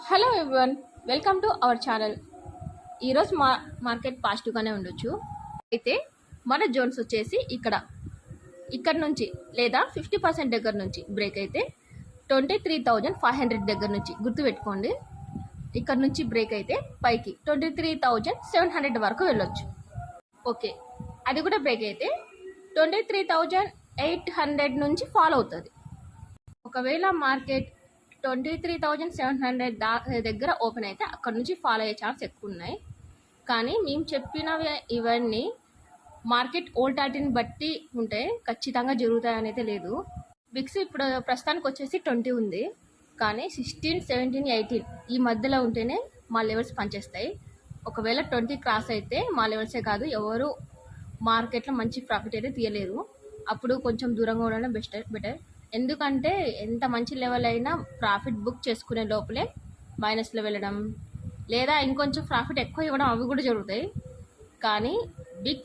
Hello everyone, welcome to our channel. ఈరోజు market పాజిటివ్గానే ఉండొచ్చు. అయితే మన జోన్స్ వచ్చేసి ఇక్కడ నుంచి లేదా 50% దగ్గర నుంచి బ్రేక్ అయితే 23,500 దగ్గర నుంచి గుర్తుపెట్టుకోండి. ఇక్కడ నుంచి బ్రేక్ అయితే పైకి 23,700 వరకు వెళ్ళొచ్చు. ఓకే, అది కూడా బ్రేక్ అయితే 23,800 నుంచి ఫాలో అవుతుంది. ఒకవేళ మార్కెట్ 23,700 దగ్గర ఓపెన్ అయితే అక్కడ నుంచి ఫాలో అయ్యే ఛాన్స్ ఎక్కువ ఉన్నాయి. కానీ మేము చెప్పినవి ఇవన్నీ మార్కెట్ ఓల్టాటిని బట్టి ఉంటే ఖచ్చితంగా జరుగుతాయని అయితే లేదు. బిక్స్ ఇప్పుడు ప్రస్తుతానికి వచ్చేసి 20 ఉంది, కానీ 16, 17, 18 ఈ మధ్యలో ఉంటేనే మా లెవెల్స్ పనిచేస్తాయి. ఒకవేళ 20 క్రాస్ అయితే మా లెవెల్సే కాదు, ఎవరు మార్కెట్లో మంచి ప్రాఫిట్ అయితే తీయలేరు. అప్పుడు కొంచెం దూరంగా ఉండడం బెటర్. ఎందుకంటే ఎంత మంచి లెవెల్ అయినా ప్రాఫిట్ బుక్ చేసుకునే లోపలే మైనస్లో వెళ్ళడం లేదా ఇంకొంచెం ప్రాఫిట్ ఎక్కువ ఇవ్వడం అవి కూడా జరుగుతాయి. కానీ